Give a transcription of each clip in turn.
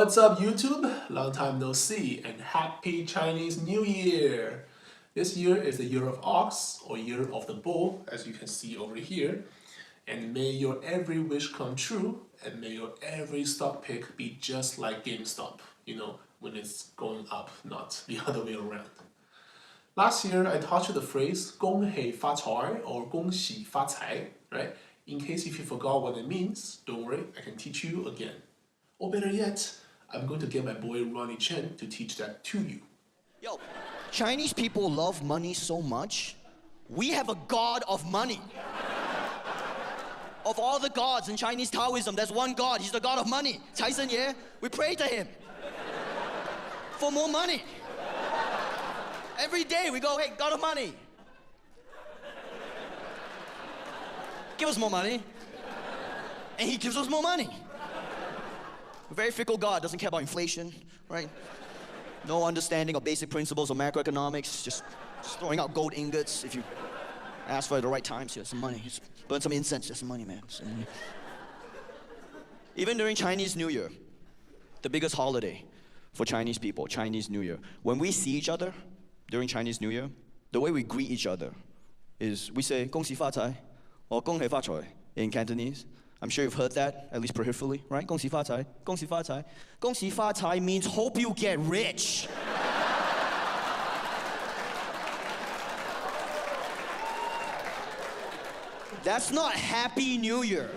What's up, YouTube? Long time no see, and happy Chinese New Year! This year is the year of ox, or year of the bull, as you can see over here. And may your every wish come true, and may your every stock pick be just like GameStop, when it's going up, not the other way around. Last year, I taught you the phrase 恭喜发财 or 恭喜发财, right? In case if you forgot what it means, don't worry, I can teach you again. Or better yet, I'm going to get my boy Ronnie Chen to teach that to you. Yo, Chinese people love money so much, we have a god of money. Of all the gods in Chinese Taoism, there's one god, he's the god of money. Cai Shen Ye, we pray to him for more money. Every day we go, hey, god of money, give us more money. And he gives us more money. A very fickle God, doesn't care about inflation, right? No understanding of basic principles of macroeconomics, just throwing out gold ingots if you ask for it at the right times. Here's some money, just burn some incense, there's some money, man. Some money. Even during Chinese New Year, the biggest holiday for Chinese people, Chinese New Year, when we see each other during Chinese New Year, the way we greet each other is we say 恭喜发财 or 恭喜发财 in Cantonese. I'm sure you've heard that, at least peripherally, right? 恭喜发财, 恭喜发财. 恭喜发财 means hope you get rich. That's not Happy New Year.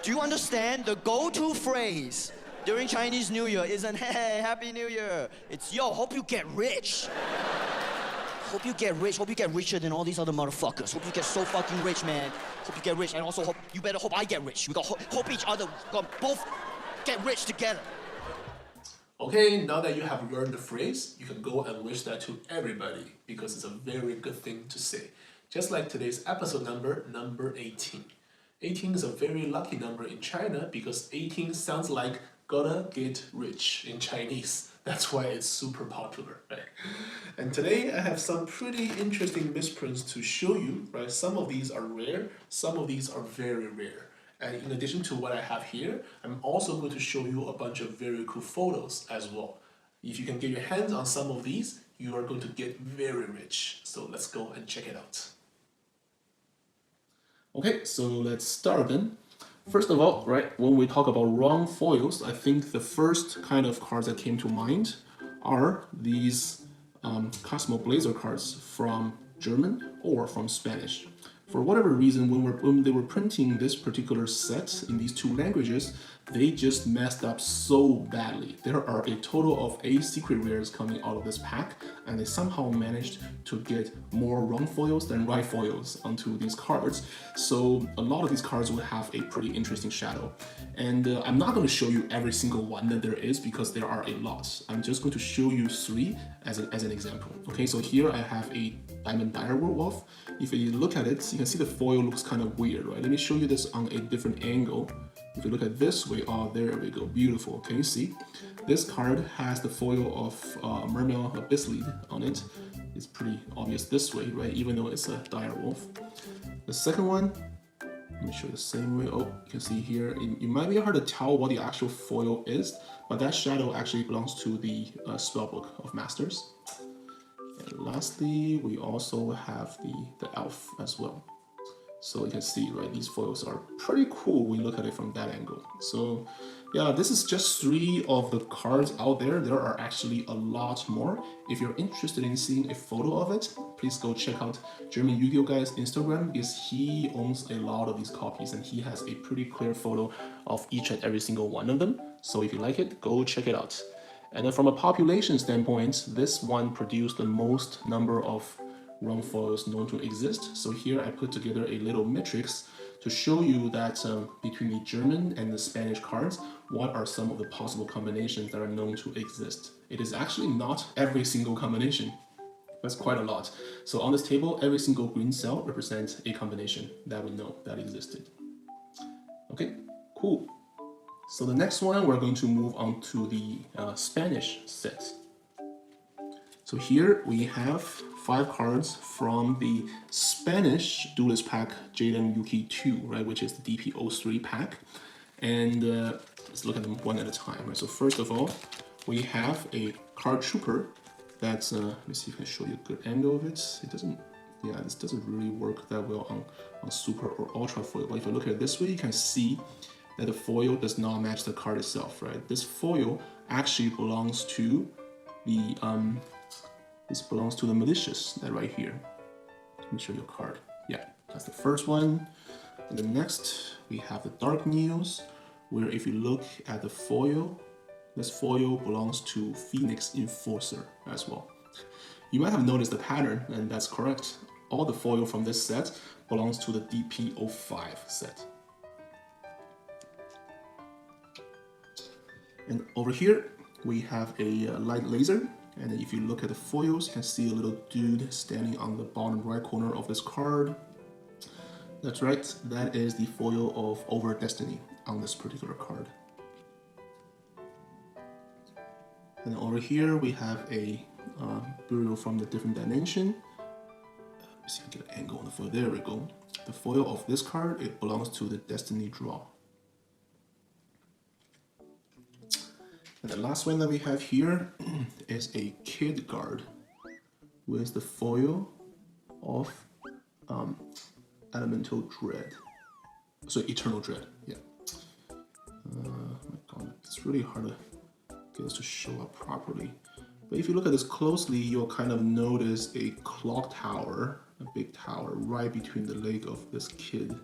Do you understand? The go-to phrase during Chinese New Year isn't, hey, Happy New Year. It's, yo, hope you get rich. Hope you get rich. Hope you get richer than all these other motherfuckers. Hope you get so fucking rich, man. Hope you get rich, and also hope you better hope I get rich. We got hope each other. We got both get rich together. Okay, now that you have learned the phrase, you can go and wish that to everybody because it's a very good thing to say. Just like today's episode number 18. 18 is a very lucky number in China because 18 sounds like gotta get rich in Chinese. That's why it's super popular, right? And today I have some pretty interesting misprints to show you, right? Some of these are rare, some of these are very rare. And in addition to what I have here, I'm also going to show you a bunch of very cool photos as well. If you can get your hands on some of these, you are going to get very rich. So let's go and check it out. Okay, so let's start then. First of all, right, when we talk about wrong foils, I think the first kind of cards that came to mind are these Cosmo Blazer cards from German or from Spanish. For whatever reason, when they were printing this particular set in these two languages, they just messed up so badly. There are a total of 8 secret rares coming out of this pack, and they somehow managed to get more wrong foils than right foils onto these cards. So a lot of these cards will have a pretty interesting shadow. And I'm not going to show you every single one that there is because there are a lot. I'm just going to show you 3 as an example. Okay, so here I have a Diamond Direwolf. If you look at it, you can see the foil looks kind of weird, right? Let me show you this on a different angle. If you look at this way, oh, there we go, beautiful. Can you see? This card has the foil of Mermail Abysslead on it. It's pretty obvious this way, right? Even though it's a Direwolf. The second one, let me show you the same way. Oh, you can see here, it might be hard to tell what the actual foil is, but that shadow actually belongs to the Spellbook of Masters. And lastly, we also have the elf as well. So you can see, right, these foils are pretty cool when you look at it from that angle. So yeah, this is just 3 of the cards out there. There are actually a lot more. If you're interested in seeing a photo of it, please go check out German Yu-Gi-Oh! Guy's Instagram because he owns a lot of these copies and he has a pretty clear photo of each and every single one of them. So if you like it, go check it out. And then from a population standpoint, this one produced the most number of wrong foils known to exist. So here I put together a little matrix to show you that between the German and the Spanish cards, what are some of the possible combinations that are known to exist. It is actually not every single combination. That's quite a lot. So on this table, every single green cell represents a combination that we know that existed. Okay, cool. So the next one, we're going to move on to the Spanish set. So here we have 5 cards from the Spanish Duelist pack Jaden Yuki 2, right, which is the DP03 pack. And let's look at them one at a time, right? So first of all, we have a card trooper that's, let me see if I can show you a good angle of it. It doesn't, yeah, this doesn't really work that well on super or ultra foil. But if you look at it this way, you can see that the foil does not match the card itself, right? This foil actually belongs to the, this belongs to the malicious, that right here. Let me show you a card. Yeah, that's the first one. And then next, we have the Dark Neos, where if you look at the foil, this foil belongs to Phoenix Enforcer as well. You might have noticed the pattern, and that's correct. All the foil from this set belongs to the DP05 set. And over here, we have a light laser. And if you look at the foils, you can see a little dude standing on the bottom right corner of this card. That's right, that is the foil of Over Destiny on this particular card. And over here we have a burial from the different dimension. Let me see if I can get an angle on the foil. There we go. The foil of this card, it belongs to the Destiny Draw. And the last one that we have here is a Kid Guard with the foil of Elemental Dread. So Eternal Dread, yeah. Oh my god, it's really hard to get this to show up properly. But if you look at this closely, you'll kind of notice a clock tower, a big tower, right between the leg of this kid.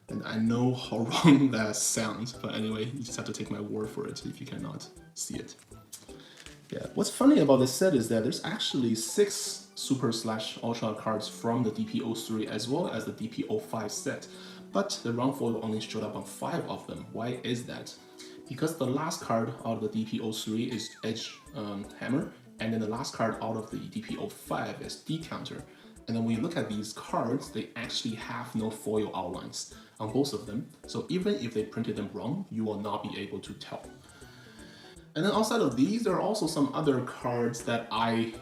And I know how wrong that sounds, but anyway, you just have to take my word for it if you cannot see it. Yeah, what's funny about this set is that there's actually 6 Super/Ultra cards from the DP03 as well as the DP05 set, but the round foil only showed up on 5 of them. Why is that? Because the last card out of the DP03 is Edge Hammer, and then the last card out of the DP05 is Decounter. And then when you look at these cards, they actually have no foil outlines on both of them. So even if they printed them wrong, you will not be able to tell. And then outside of these, there are also some other cards that I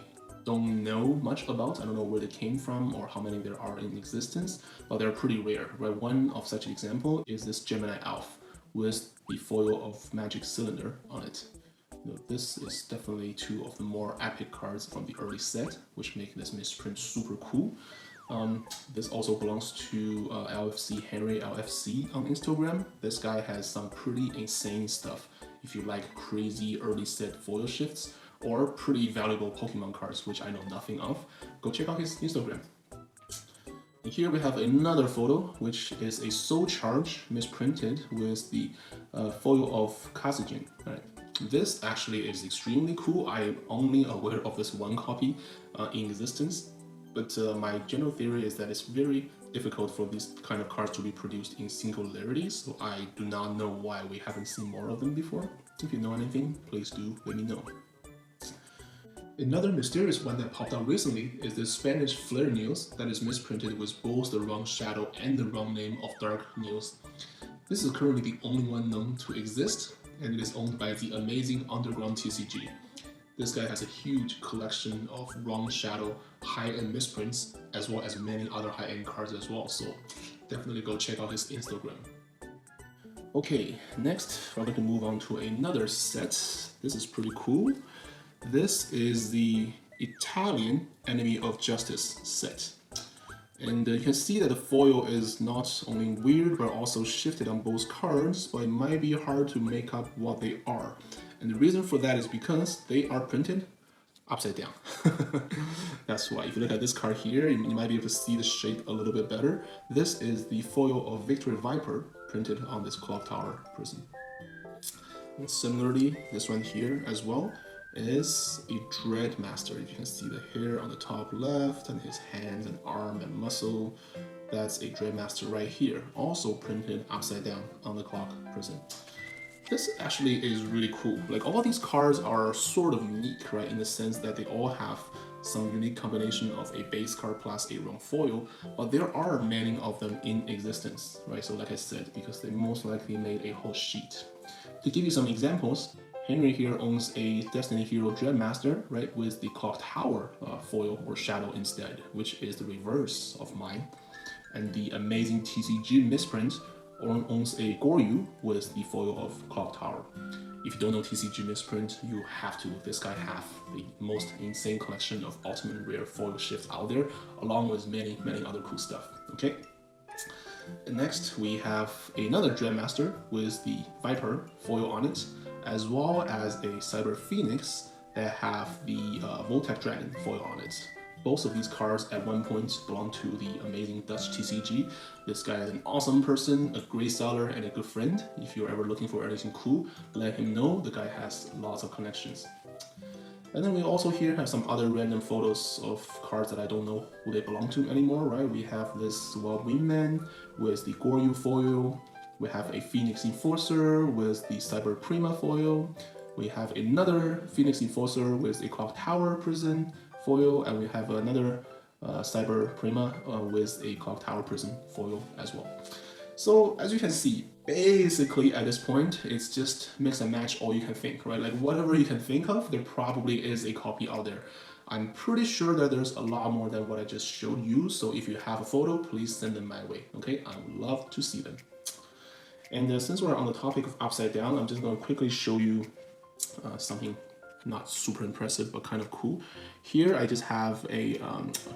don't know much about. I don't know where they came from or how many there are in existence, but they're pretty rare. Right? One of such an example is this Gemini Elf with the foil of Magic Cylinder on it. You know, this is definitely 2 of the more epic cards from the early set, which make this misprint super cool. This also belongs to LFC Henry LFC on Instagram. This guy has some pretty insane stuff if you like crazy early set foil shifts or pretty valuable Pokemon cards, which I know nothing of. Go check out his Instagram. And here we have another photo, which is a Soul Charge misprinted with the foil of Kasijin. Right? This actually is extremely cool. I am only aware of this one copy in existence, but my general theory is that it's very difficult for these kind of cards to be produced in singularities, so I do not know why we haven't seen more of them before. If you know anything, please do let me know. Another mysterious one that popped out recently is the Spanish Flare News that is misprinted with both the wrong shadow and the wrong name of Dark News. This is currently the only one known to exist, and it is owned by the amazing Underground TCG. This guy has a huge collection of wrong shadow high-end misprints, as well as many other high-end cards as well, so definitely go check out his Instagram. Okay, next we're going to move on to another set. This is pretty cool. This is the Italian Enemy of Justice set. And you can see that the foil is not only weird, but also shifted on both cards, but it might be hard to make up what they are. And the reason for that is because they are printed upside down. That's why. If you look at this card here, you might be able to see the shape a little bit better. This is the foil of Victory Viper printed on this clock tower prism. And similarly, this one here as well is a Dread Master. You can see the hair on the top left and his hands and arm and muscle. That's a Dread Master right here, also printed upside down on the clock prism. This actually is really cool. Like, all these cards are sort of unique, right, in the sense that they all have some unique combination of a base card plus a wrong foil, but there are many of them in existence, right? So like I said, because they most likely made a whole sheet. To give you some examples, Henry here owns a Destiny Hero Dreadmaster, right, with the Clock Tower foil or shadow instead, which is the reverse of mine. And the amazing TCG Misprint owns a Goryu with the foil of Clock Tower. If you don't know TCG Misprint, you have to. This guy has the most insane collection of ultimate rare foil shifts out there, along with many other cool stuff. Okay. And next we have another Dreadmaster with the Viper foil on it, as well as a Cyber Phoenix that have the Voltec Dragon foil on it. Both of these cards at one point belong to the amazing Dutch TCG. This guy is an awesome person, a great seller, and a good friend. If you're ever looking for anything cool, let him know. The guy has lots of connections. And then we also here have some other random photos of cards that I don't know who they belong to anymore, right? We have this Wild Wingman with the Goryu foil. We have a Phoenix Enforcer with the Cyber Prima foil. We have another Phoenix Enforcer with a Clock Tower Prison foil, and we have another Cyber Prima with a Clock Tower Prison foil as well. So as you can see, basically at this point, it's just mix and match all you can think, right? Like whatever you can think of, there probably is a copy out there. I'm pretty sure that there's a lot more than what I just showed you, so if you have a photo, please send them my way, okay? I would love to see them. And since we're on the topic of upside down, I'm just going to quickly show you something not super impressive, but kind of cool. Here I just have a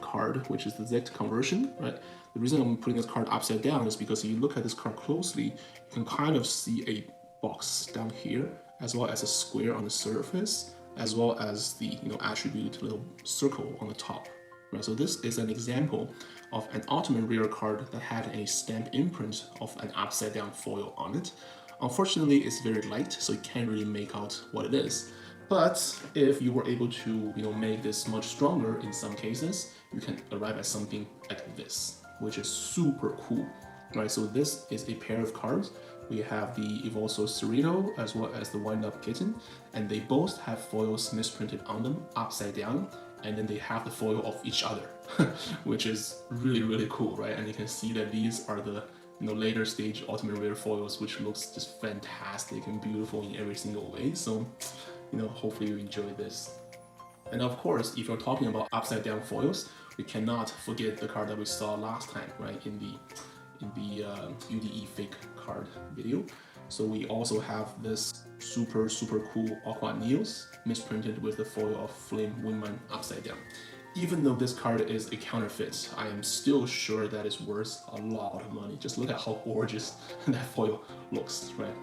card, which is the Zect conversion, right? The reason I'm putting this card upside down is because if you look at this card closely, you can kind of see a box down here, as well as a square on the surface, as well as the attribute little circle on the top. Right? So this is an example of an ultimate rare card that had a stamp imprint of an upside down foil on it. Unfortunately, it's very light, so you can't really make out what it is. But if you were able to make this much stronger in some cases, you can arrive at something like this, which is super cool. Right, so this is a pair of cards. We have the Evolso Cerrito as well as the Wind Up Kitten, and they both have foils misprinted on them upside down, and then they have the foil of each other, which is really cool, right? And you can see that these are the later stage ultimate rare foils, which looks just fantastic and beautiful in every single way. So hopefully you enjoy this. And of course, if you're talking about upside down foils, we cannot forget the card that we saw last time, right, in the UDE fake card video. So we also have this super cool Aqua Neos misprinted with the foil of Flame Wingman upside down. Even though this card is a counterfeit, I am still sure that it's worth a lot of money. Just look at how gorgeous that foil looks, right?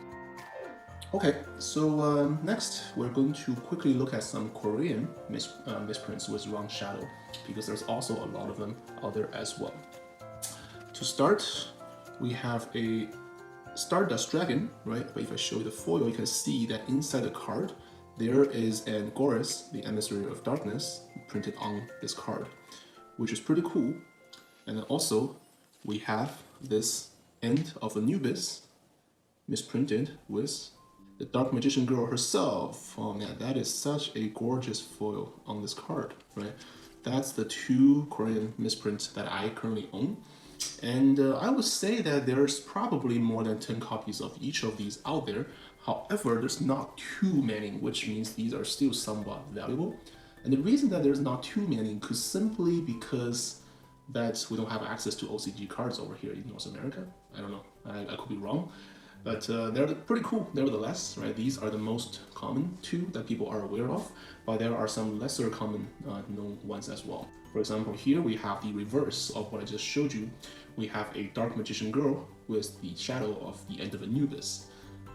Okay, so next we're going to quickly look at some Korean misprints with Wrong Shadow, because there's also a lot of them out there as well. To start, we have a Stardust Dragon, right? But if I show you the foil, you can see that inside the card, there is an Goris, the Emissary of Darkness, printed on this card, which is pretty cool. And then also, we have this End of Anubis misprinted with the Dark Magician Girl herself. Oh man, that is such a gorgeous foil on this card, right? That's the two Korean misprints that I currently own. And I would say that there's probably more than 10 copies of each of these out there. However, there's not too many, which means these are still somewhat valuable. And the reason that there's not too many is simply because that we don't have access to OCG cards over here in North America. I don't know, I could be wrong. But they're pretty cool nevertheless, right? These are the most common two that people are aware of, but there are some lesser common known ones as well. For example, here we have the reverse of what I just showed you. We have a Dark Magician Girl with the shadow of the End of Anubis.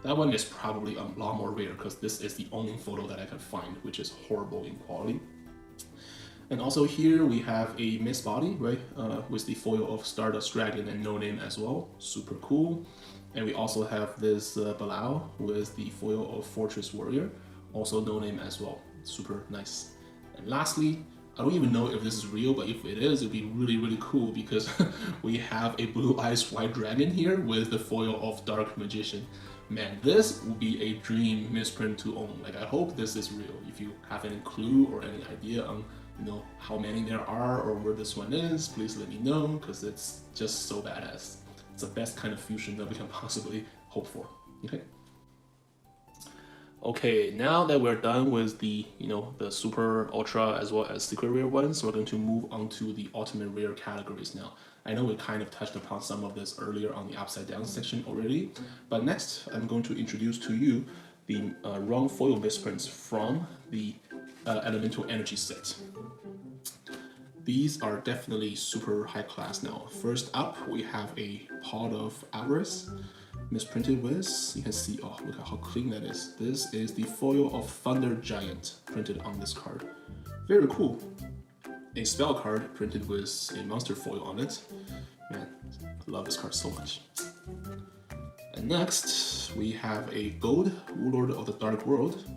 That one is probably a lot more rare because this is the only photo that I can find, which is horrible in quality. And also here we have a Miss Body, right, with the foil of Stardust Dragon and No Name as well, super cool. And we also have this Balao with the foil of Fortress Warrior, also No Name as well, super nice. And lastly, I don't even know if this is real, but if it is, it'd be really cool because we have a Blue Eyes White Dragon here with the foil of Dark Magician. Man, this would be a dream misprint to own. Like, I hope this is real. If you have any clue or any idea on how many there are or where this one is, please let me know, because it's just so badass. It's the best kind of fusion that we can possibly hope for. Okay. Okay, now that we're done with the, the super, ultra, as well as secret rare ones, we're going to move on to the ultimate rare categories now. I know we kind of touched upon some of this earlier on the upside down section already, but next I'm going to introduce to you the wrong foil misprints from the elemental energy set. These are definitely super high class now. First up, we have a Pot of Avarice, misprinted with, you can see, oh, look at how clean that is. This is the foil of Thunder Giant printed on this card. Very cool. A spell card printed with a monster foil on it. Man, I love this card so much. And next, we have a gold Warlord of the Dark World,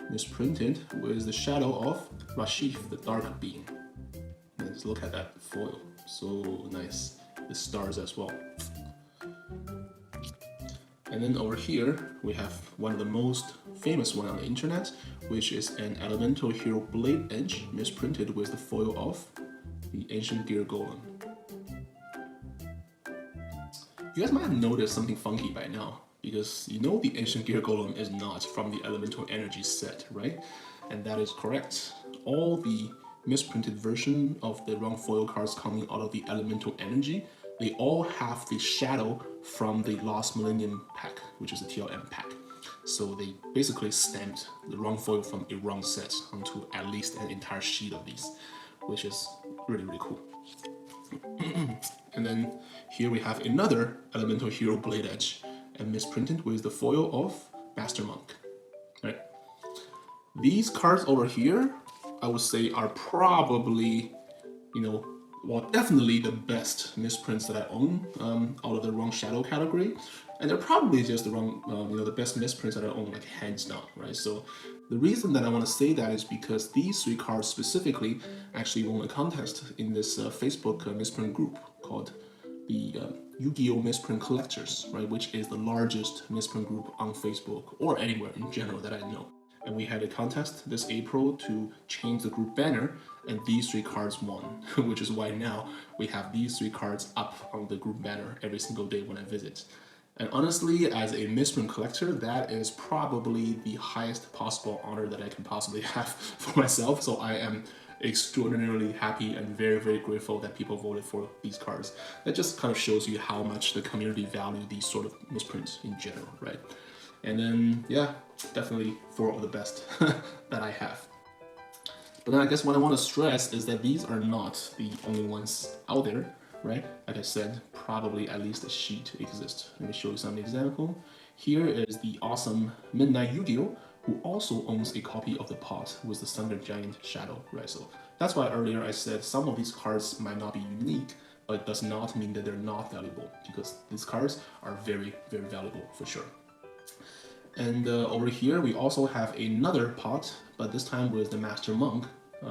misprinted with the shadow of Rashif, the Dark Being. Let's look at that foil, so nice. The stars as well. And then over here, we have one of the most famous one on the internet, which is an Elemental Hero Blade Edge misprinted with the foil of the Ancient Gear Golem. You guys might have noticed something funky by now, because you know the Ancient Gear Golem is not from the Elemental Energy set, right? And that is correct. All the misprinted version of the wrong foil cards coming out of the Elemental Energy, they all have the shadow from the Lost Millennium pack, which is a TLM pack. So they basically stamped the wrong foil from a wrong set onto at least an entire sheet of these, which is really, really cool. And then here we have another Elemental Hero Blade Edge, and misprinted with the foil of Master Monk. Right? These cards over here, I would say, are probably, well, definitely the best misprints that I own out of the wrong shadow category, and they're probably just the wrong, the best misprints that I own, like hands down, right? So the reason that I want to say that is because these three cards specifically actually won a contest in this Facebook misprint group called the Yu-Gi-Oh! Misprint Collectors, right? Which is the largest misprint group on Facebook or anywhere in general that I know. And we had a contest this April to change the group banner, and these three cards won, which is why now we have these three cards up on the group banner every single day when I visit. And honestly, as a misprint collector, that is probably the highest possible honor that I can possibly have for myself. So I am extraordinarily happy and very, very grateful that people voted for these cards. That just kind of shows you how much the community value these sort of misprints in general, right? And then, yeah, definitely 4 of the best that I have. But then I guess what I want to stress is that these are not the only ones out there, right? Like I said, probably at least a sheet exists. Let me show you some example. Here is the awesome Midnight Yu-Gi-Oh! Who also owns a copy of the pot with the Thunder Giant Shadow, right? So that's why earlier I said some of these cards might not be unique, but it does not mean that they're not valuable, because these cards are very, very valuable for sure. And over here we also have another pot, but this time with the Master Monk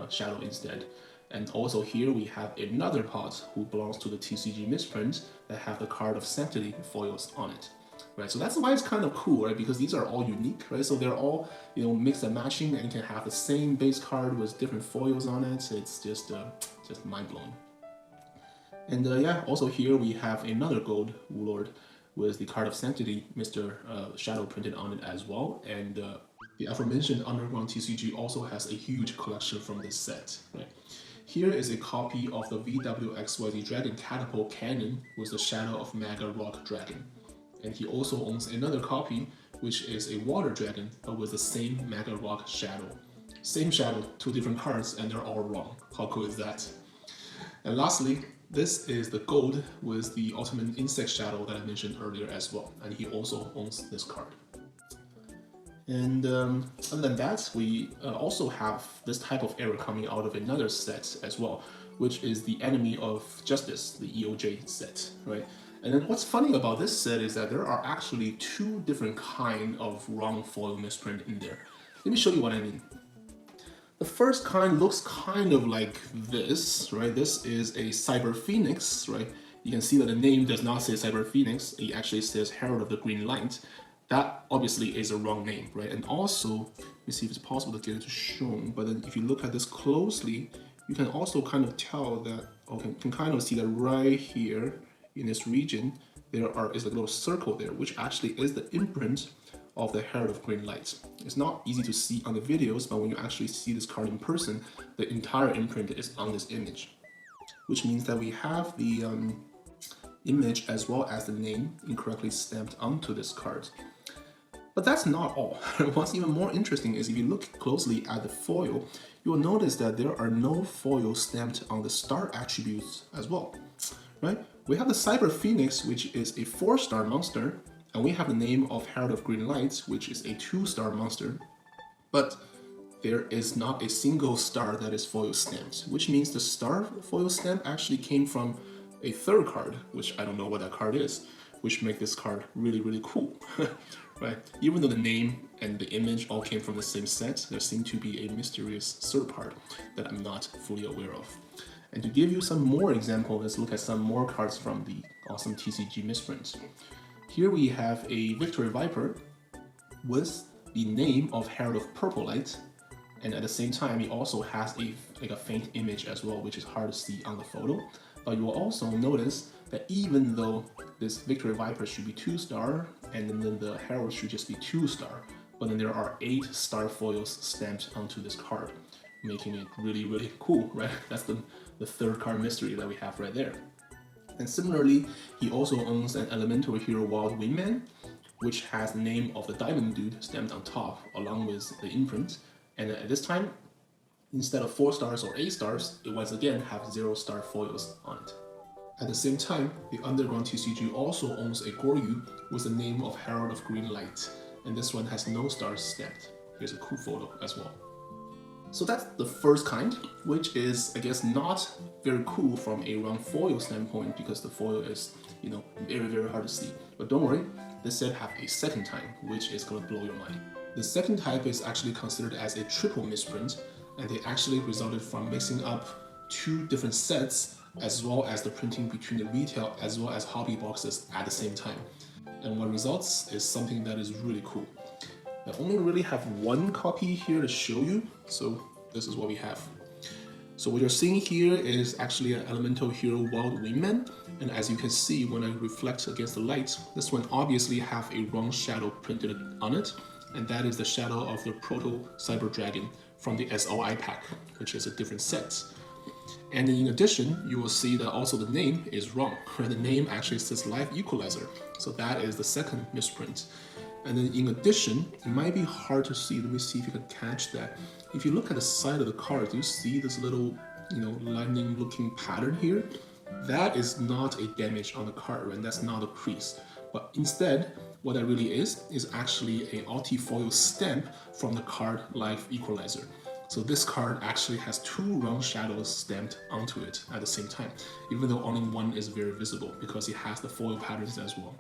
Shadow instead. And also here we have another pot who belongs to the TCG misprint that have the card of Sanctity foils on it. Right, so that's why it's kind of cool, right? Because these are all unique, right? So they're all, mixed and matching, and you can have the same base card with different foils on it. It's just mind blowing. And yeah, also here we have another gold Warlord with the card of Sanctity, Mr. Shadow printed on it as well. And the aforementioned Underground TCG also has a huge collection from this set, right? Here is a copy of the VWXYZ Dragon Catapult Cannon with the Shadow of Mega Rock Dragon. And he also owns another copy, which is a Water Dragon, but with the same Mega Rock Shadow. Same shadow, 2 different cards, and they're all wrong. How cool is that? And lastly, this is the gold with the Ultimate Insect Shadow that I mentioned earlier as well, and he also owns this card. And other than that, we also have this type of error coming out of another set as well, which is the Enemy of Justice, the EOJ set, right? And then what's funny about this set is that there are actually 2 different kind of wrong foil misprint in there. Let me show you what I mean. The first kind looks kind of like this, right? This is a Cyber Phoenix, right? You can see that the name does not say Cyber Phoenix, it actually says Herald of the Green Light. That obviously is a wrong name, right? And also, let me see if it's possible to get it to shown, but then if you look at this closely, you can also kind of tell that, okay, you can kind of see that right here in this region, there is a little circle there, which actually is the imprint of the Herald of Green Light. It's not easy to see on the videos, but when you actually see this card in person, the entire imprint is on this image, which means that we have the image as well as the name incorrectly stamped onto this card. But that's not all. What's even more interesting is if you look closely at the foil, you will notice that there are no foils stamped on the star attributes as well, right? We have the Cyber Phoenix, which is a 4-star monster, and we have the name of Herald of Green Light, which is a 2-star monster, but there is not a single star that is foil stamped, which means the star foil stamp actually came from a third card, which I don't know what that card is, which make this card really, really cool, right? Even though the name and the image all came from the same set, there seemed to be a mysterious third part that I'm not fully aware of. And to give you some more examples, let's look at some more cards from the awesome TCG Misprints. Here we have a Victory Viper with the name of Herald of Purple Light, and at the same time, it also has a faint image as well, which is hard to see on the photo. But you will also notice that even though this Victory Viper should be 2-star, and then the Herald should just be 2-star, but then there are 8-star foils stamped onto this card, making it really, really cool, right? That's the third card mystery that we have right there. And similarly, he also owns an elemental hero Wild Wingman, which has the name of the Diamond Dude stamped on top, along with the imprint. And at this time, instead of 4 stars or 8 stars, it once again have 0-star foils on it. At the same time, the Underground TCG also owns a Goryu with the name of Herald of Green Light, and this one has no stars stamped. Here's a cool photo as well. So that's the first kind, which is, I guess, not very cool from a round foil standpoint because the foil is, very, very hard to see. But don't worry, this set have a second type, which is gonna blow your mind. The second type is actually considered as a triple misprint, and they actually resulted from mixing up 2 different sets as well as the printing between the retail as well as hobby boxes at the same time. And what results is something that is really cool. I only really have one copy here to show you, so this is what we have. So what you're seeing here is actually an elemental hero Wild Wingman, and as you can see when I reflect against the light, this one obviously have a wrong shadow printed on it, and that is the shadow of the Proto Cyber Dragon from the SOI pack, which is a different set. And in addition, you will see that also the name is wrong. The name actually says Life Equalizer, so that is the second misprint. And then in addition, it might be hard to see. Let me see if you can catch that. If you look at the side of the card, do you see this little, lightning looking pattern here? That is not a damage on the card, and that's not a crease. But instead, what that really is actually a anti-foil stamp from the card Life Equalizer. So this card actually has 2 wrong shadows stamped onto it at the same time, even though only one is very visible because it has the foil patterns as well.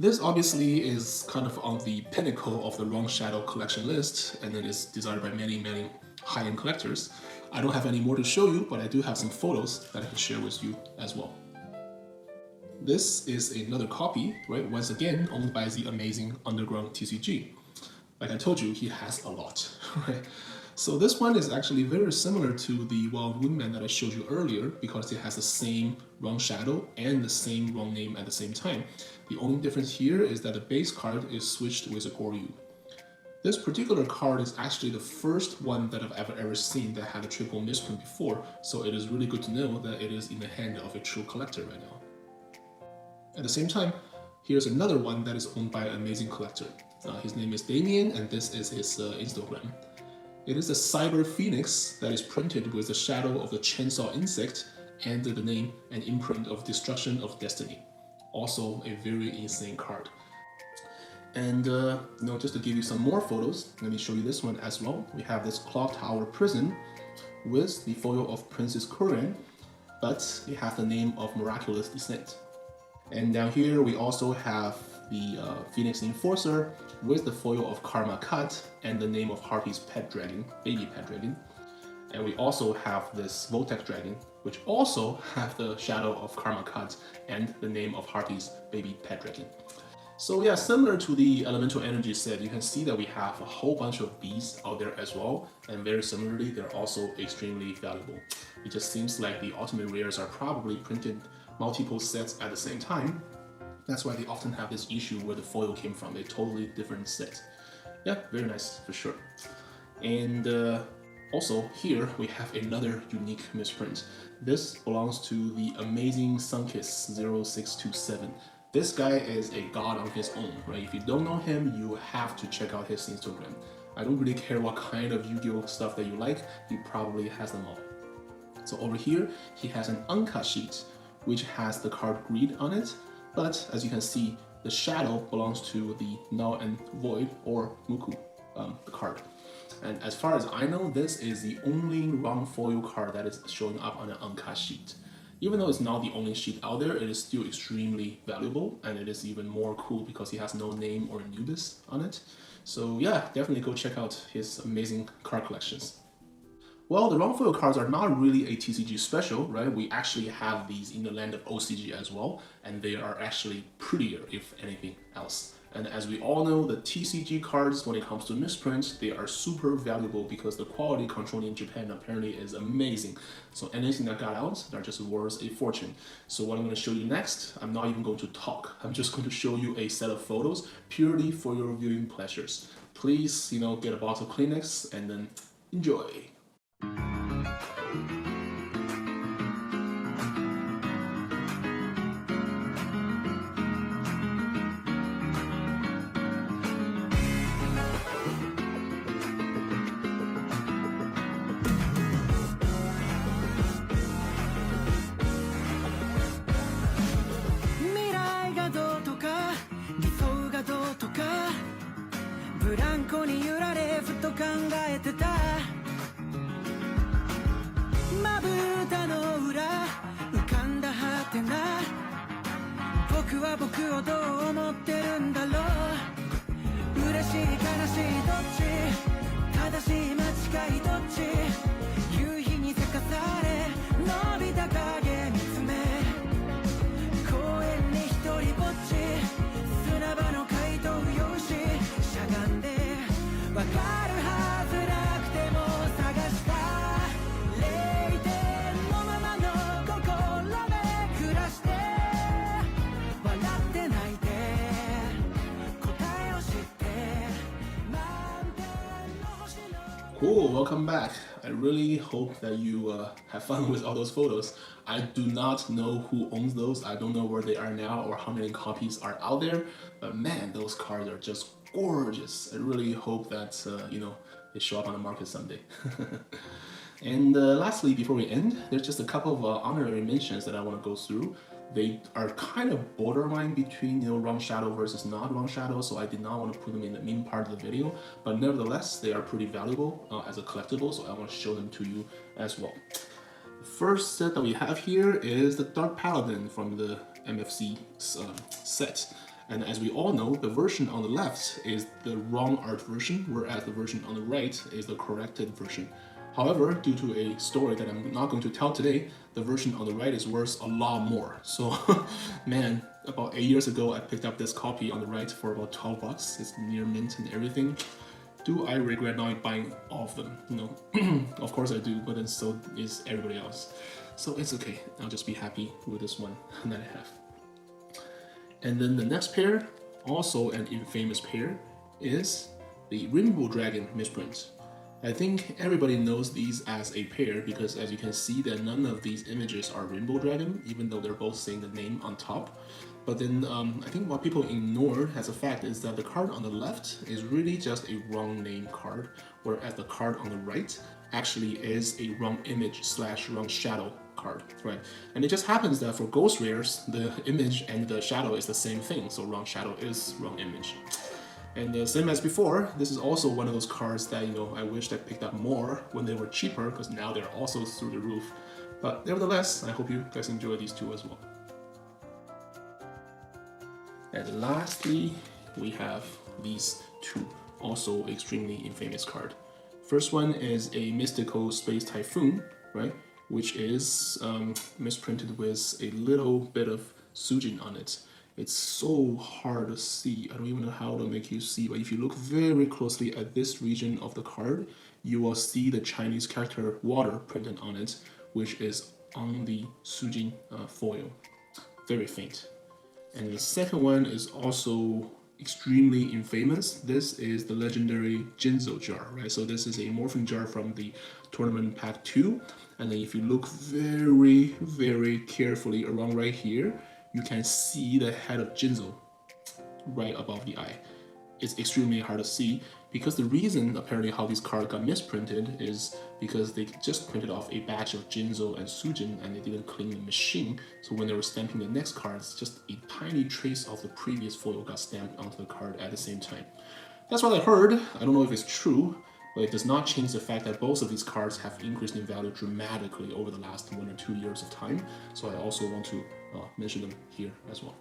This obviously is kind of on the pinnacle of the wrong shadow collection list, and it is desired by many, many high-end collectors. I don't have any more to show you, but I do have some photos that I can share with you as well. This is another copy, right? Once again, owned by the amazing Underground TCG. Like I told you, he has a lot, right? So this one is actually very similar to the Wild Wingman that I showed you earlier because it has the same wrong shadow and the same wrong name at the same time. The only difference here is that the base card is switched with a Goryu. This particular card is actually the first one that I've ever seen that had a triple misprint before, so it is really good to know that it is in the hand of a true collector right now. At the same time, here's another one that is owned by an amazing collector. His name is Damien, and this is his Instagram. It is a Cyber Phoenix that is printed with the shadow of the chainsaw insect and the name and imprint of Destruction of Destiny. Also a very insane card. And just to give you some more photos, let me show you this one as well. We have this Clock Tower Prison with the foil of Princess Korean, but it has the name of Miraculous Descent. And down here we also have the Phoenix Enforcer with the foil of Karma Cut and the name of Harpy's pet dragon, baby pet dragon. And we also have this Voltec dragon, which also have the shadow of Karma Cut and the name of Harpy's baby pet dragon. So yeah, similar to the Elemental Energy set, you can see that we have a whole bunch of beasts out there as well, and very similarly, they're also extremely valuable. It just seems like the Ultimate Rares are probably printed multiple sets at the same time, That's why they often have this issue where the foil came from a totally different set. Yeah, very nice for sure. And also here we have another unique misprint. This belongs to the amazing Sunkiss 0627. This guy is a god on his own, right? If you don't know him, you have to check out his Instagram. I don't really care what kind of Yu-Gi-Oh stuff that you like, he probably has them all. So over here, he has an uncut sheet, which has the card Greed on it, but as you can see, the shadow belongs to the Null and Void, or Muku, the card. And as far as I know, this is the only wrong foil card that is showing up on an uncut sheet. Even though it's not the only sheet out there, it is still extremely valuable, and it is even more cool because he has no name or Anubis on it. So yeah, definitely go check out his amazing card collections. Well, the wrong foil cards are not really a TCG special, right? We actually have these in the land of OCG as well, and they are actually prettier, if anything else. And as we all know, the TCG cards, when it comes to misprints, they are super valuable because the quality control in Japan apparently is amazing. So anything that got out, they're just worth a fortune. So what I'm going to show you next, I'm not even going to talk. I'm just going to show you a set of photos purely for your viewing pleasures. Please, get a bottle of Kleenex and then enjoy. Cool, welcome back. I really hope that you have fun with all those photos. I do not know who owns those. I don't know where they are now or how many copies are out there. But man, those cards are just gorgeous. I really hope that, they show up on the market someday. And lastly, before we end, there's just a couple of honorary mentions that I want to go through. They are kind of borderline between wrong shadow versus not wrong shadow, so I did not want to put them in the main part of the video, but nevertheless they are pretty valuable as a collectible, so I want to show them to you as well. The first set that we have here is the Dark Paladin from the MFC set. And as we all know, the version on the left is the wrong art version, whereas the version on the right is the corrected version. However, due to a story that I'm not going to tell today, the version on the right is worth a lot more. So, man, about 8 years ago, I picked up this copy on the right for about 12 bucks. It's near mint and everything. Do I regret not buying all of them? No, of course I do, but then so is everybody else. So it's okay. I'll just be happy with this one that I have. And then the next pair, also an infamous pair, is the Rainbow Dragon misprint. I think everybody knows these as a pair because as you can see that none of these images are Rainbow Dragon, even though they're both saying the name on top. But then I think what people ignore as a fact is that the card on the left is really just a wrong name card, whereas the card on the right actually is a wrong image / wrong shadow card, right? And it just happens that for ghost rares, the image and the shadow is the same thing, so wrong shadow is wrong image. And same as before, this is also one of those cards that, I wish I picked up more when they were cheaper, because now they're also through the roof. But nevertheless, I hope you guys enjoy these two as well. And lastly, we have these two, also extremely infamous card. First one is a Mystical Space Typhoon, right? Which is misprinted with a little bit of Sujin on it. It's so hard to see. I don't even know how to make you see, but if you look very closely at this region of the card, you will see the Chinese character water printed on it, which is on the Sujin foil. Very faint. And the second one is also extremely infamous. This is the legendary Jinzo jar, right? So this is a morphing jar from the tournament pack 2. And then if you look very, very carefully around right here, you can see the head of Jinzo right above the eye. It's extremely hard to see because the reason apparently how these cards got misprinted is because they just printed off a batch of Jinzo and Sujin and they didn't clean the machine. So when they were stamping the next cards, just a tiny trace of the previous foil got stamped onto the card at the same time. That's what I heard. I don't know if it's true, but it does not change the fact that both of these cards have increased in value dramatically over the last 1 or 2 years of time. So I also want to mention them here as well.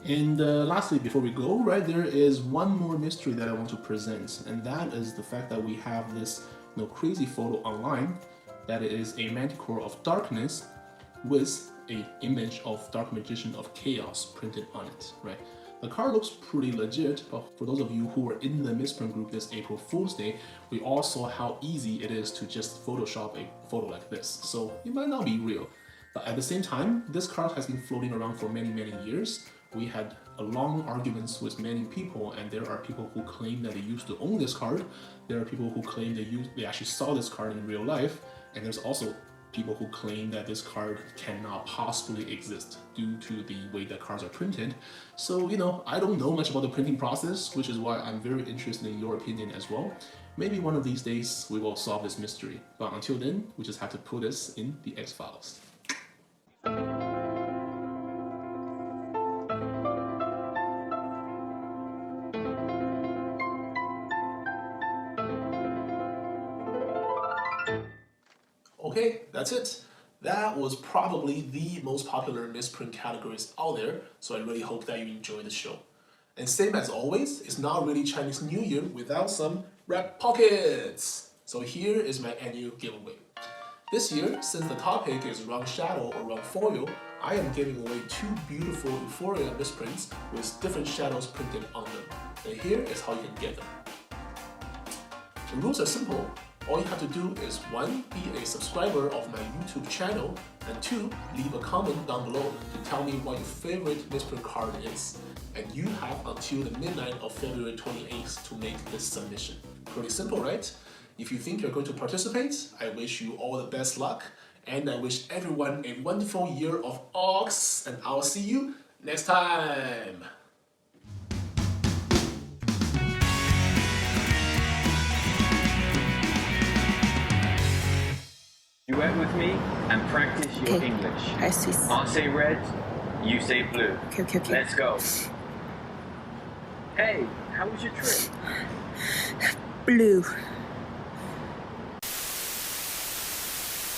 And lastly, before we go, right, there is one more mystery that I want to present, and that is the fact that we have this crazy photo online that is a Manticore of Darkness with a image of Dark Magician of Chaos printed on it, right? The card looks pretty legit, but for those of you who were in the Misprint group this April Fool's Day, we all saw how easy it is to just Photoshop a photo like this, so it might not be real. But at the same time, this card has been floating around for many, many years. We had a long arguments with many people, and there are people who claim that they used to own this card. There are people who claim they actually saw this card in real life, and there's also people who claim that this card cannot possibly exist due to the way that cards are printed. So, I don't know much about the printing process, which is why I'm very interested in your opinion as well. Maybe one of these days we will solve this mystery, but until then, we just have to put this in the X-Files. Okay, that's it. That was probably the most popular misprint categories out there, so I really hope that you enjoy the show. And same as always, it's not really Chinese New Year without some red pockets. So here is my annual giveaway. This year, since the topic is wrong shadow or wrong foil, I am giving away 2 beautiful Euphoria misprints with different shadows printed on them. And here is how you can get them. The rules are simple. All you have to do is 1. Be a subscriber of my YouTube channel, and 2. Leave a comment down below to tell me what your favorite misprint card is. And you have until the midnight of February 28th to make this submission. Pretty simple, right? If you think you're going to participate, I wish you all the best luck, and I wish everyone a wonderful year of Ox, and I'll see you next time! Duet with me and practice your English. 할 수 있어. I'll say red, you say blue. 오케이. Let's go. Hey, how was your trip? Blue.